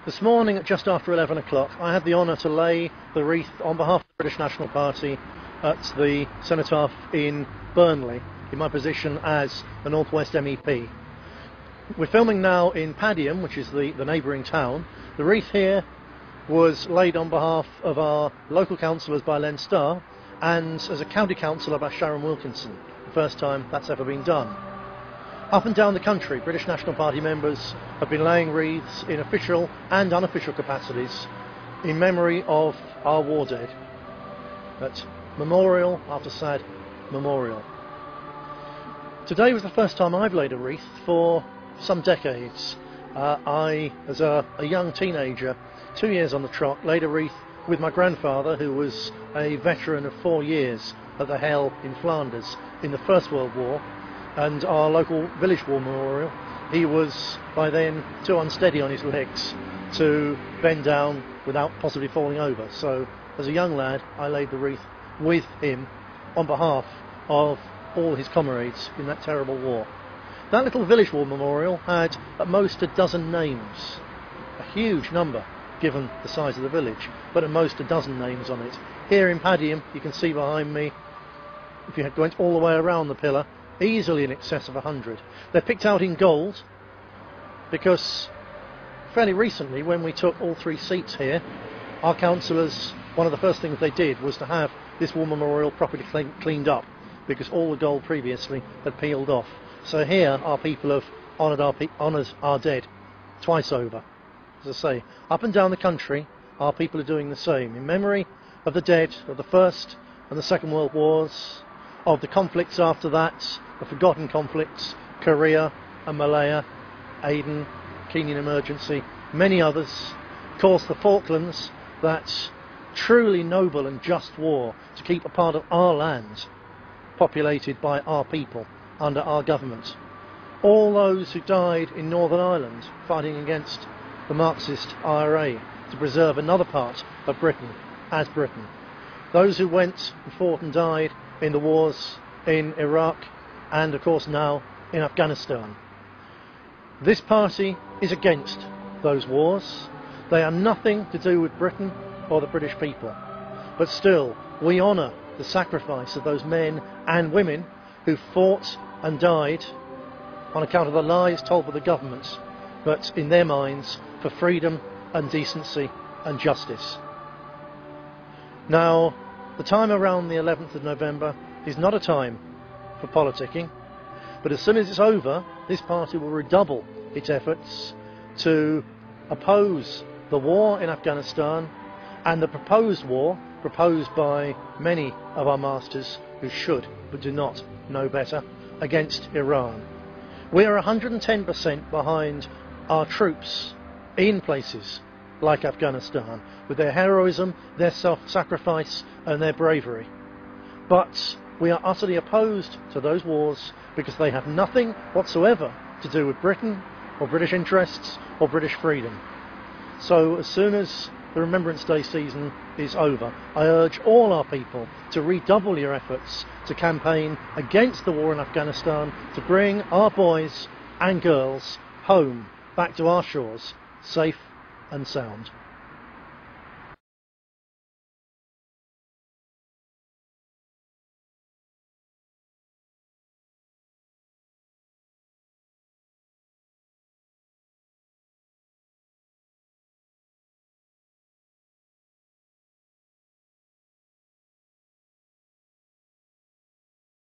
This morning at just after 11 o'clock I had the honour to lay the wreath on behalf of the British National Party at the cenotaph in Burnley in my position as a North West MEP. We're filming now in Padiham, which is the neighbouring town. The wreath here was laid on behalf of our local councillors by Len Starr and as a county councillor by Sharon Wilkinson, the first time that's ever been done. Up and down the country, British National Party members have been laying wreaths in official and unofficial capacities in memory of our war dead. At memorial after sad memorial. Today was the first time I've laid a wreath for some decades. I, as a young teenager, 2 years on the trot, laid a wreath with my grandfather, who was a veteran of 4 years at the Hell in Flanders in the First World War, and our local village war memorial. He was by then too unsteady on his legs to bend down without possibly falling over. So as a young lad I laid the wreath with him on behalf of all his comrades in that terrible war. That little village war memorial had at most a dozen names, a huge number given the size of the village, but at most a dozen names on it. Here in Padiham you can see behind me, if you went all the way around the pillar, easily in excess of 100. They're picked out in gold because fairly recently, when we took all 3 seats here, our councillors, one of the first things they did was to have this war memorial properly cleaned up, because all the gold previously had peeled off. So here our people have honoured our dead twice over. As I say, up and down the country our people are doing the same in memory of the dead of the First and the Second World Wars, of the conflicts after that, the forgotten conflicts, Korea and Malaya, Aden, Kenyan emergency, many others. Of course the Falklands, that truly noble and just war to keep a part of our land populated by our people under our government. All those who died in Northern Ireland fighting against the Marxist IRA to preserve another part of Britain as Britain. Those who went and fought and died in the wars in Iraq and of course now in Afghanistan. This party is against those wars. They are nothing to do with Britain or the British people. But still, we honour the sacrifice of those men and women who fought and died on account of the lies told by the government, but in their minds for freedom and decency and justice. Now, the time around the 11th of November is not a time for politicking, but as soon as it's over, this party will redouble its efforts to oppose the war in Afghanistan and the proposed war proposed by many of our masters who should but do not know better against Iran. We are 110% behind our troops in places like Afghanistan, with their heroism, their self-sacrifice and their bravery. But we are utterly opposed to those wars because they have nothing whatsoever to do with Britain or British interests or British freedom. So as soon as the Remembrance Day season is over, I urge all our people to redouble your efforts to campaign against the war in Afghanistan, to bring our boys and girls home, back to our shores, safe and sound.